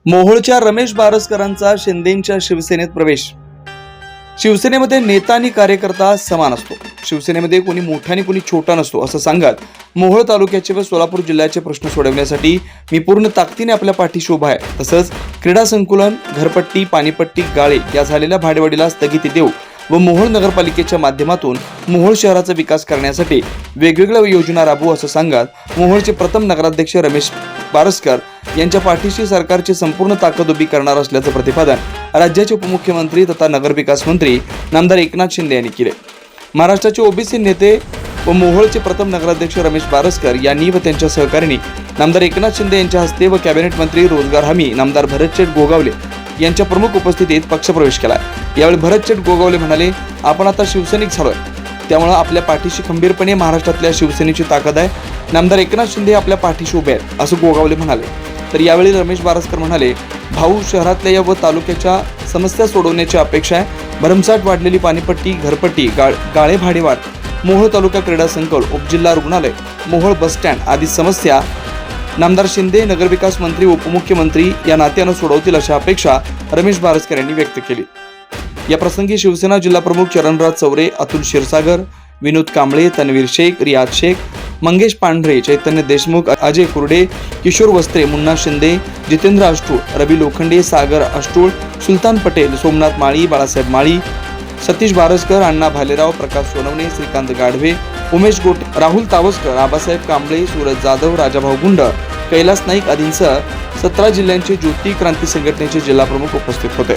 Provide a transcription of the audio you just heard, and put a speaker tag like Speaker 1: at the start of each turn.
Speaker 1: मोहोळच्या रमेश बारसकरांचा शिंदेंच्या शिवसेनेत प्रवेश। शिवसेनेमध्ये नेता आणि कार्यकर्ता समान असतो। शिवसेनेमध्ये कोणी मोठा आणि कोणी छोटा नसतो असं सांगत मोहोळ तालुक्याचे व सोलापूर जिल्ह्याचे प्रश्न सोडवण्यासाठी मी पूर्ण ताकदीने आपल्या पाठीशी उभा आहे। तसंच क्रीडा संकुलन, घरपट्टी, पाणीपट्टी, गाळे या झालेल्या भाडेवाढीला स्थगिती देऊ व मोहोळ नगरपालिकेच्या माध्यमातून मोहोळ शहराचा विकास करण्यासाठी वेगवेगळ्या योजना राबवू असं सांगत मोहोळचे प्रथम नगराध्यक्ष रमेश बारसकर यांच्या पाठीशी सरकारची संपूर्ण ताकद उभी करणार असल्याचं प्रतिपादन राज्याचे उपमुख्यमंत्री तथा नगरविकास मंत्री नामदार एकनाथ शिंदे यांनी केले। महाराष्ट्राचे ओबीसी नेते व मोहोळचे प्रथम नगराध्यक्ष रमेश बारसकर यांनी व त्यांच्या सहकाऱ्यांनी नामदार एकनाथ शिंदे यांच्या हस्ते व कॅबिनेट मंत्री रोजगार हमी नामदार भरतशेठ गोगावले यांच्या प्रमुख उपस्थितीत पक्षप्रवेश केला। यावेळी भरतशेठ गोगावले म्हणाले, आपण आता शिवसैनिक झालोय, त्यामुळे आपल्या पाठीशी खंबीरपणे महाराष्ट्रातल्या शिवसेनेची ताकद आहे। नामदार एकनाथ शिंदे आपल्या पाठीशी उभे आहेत असं गोगावले म्हणाले। तर यावेळी रमेश बारसकर म्हणाले, भाऊ, शहरातल्या व तालुक्याच्या समस्या सोडवण्याची अपेक्षा आहे। भरमसाठ वाढलेली पाणीपट्टी, घरपट्टी, गाळे भाडेवाढ, मोहोळ तालुका क्रीडा संकुल, उपजिल्हा रुग्णालय, मोहोळ बस स्टँड आदी समस्या नामदार शिंदे, नगरविकास मंत्री, उपमुख्यमंत्री या नात्यानं सोडवतील अशा अपेक्षा रमेश बारसकर यांनी व्यक्त केली। या प्रसंगी शिवसेना जिल्हा प्रमुख चरणराज चौरे, अतुल क्षीरसागर, विनोद कांबळे, तन्वीर शेख, रियाज शेख, मंगेश पांढरे, चैतन्य देशमुख, अजय कुर्डे, किशोर वस्त्रे, मुन्ना शिंदे, जितेंद्र अष्टूळ, रवी लोखंडे, सागर अष्टूळ, सुलतान पटेल, सोमनाथ माळी, बाळासाहेब माळी, सतीश बारसकर, अण्णा भालेराव, प्रकाश सोनवणे, श्रीकांत गाढवे, उमेश गोटे, राहुल तावस्कर, आबासाहेब कांबळे, सूरज जाधव, राजाभाऊ गुंड, कैलास नाईक आदींसह 17 जिल्ह्यांचे ज्योती क्रांती संघटनेचे जिल्हा प्रमुख उपस्थित होते।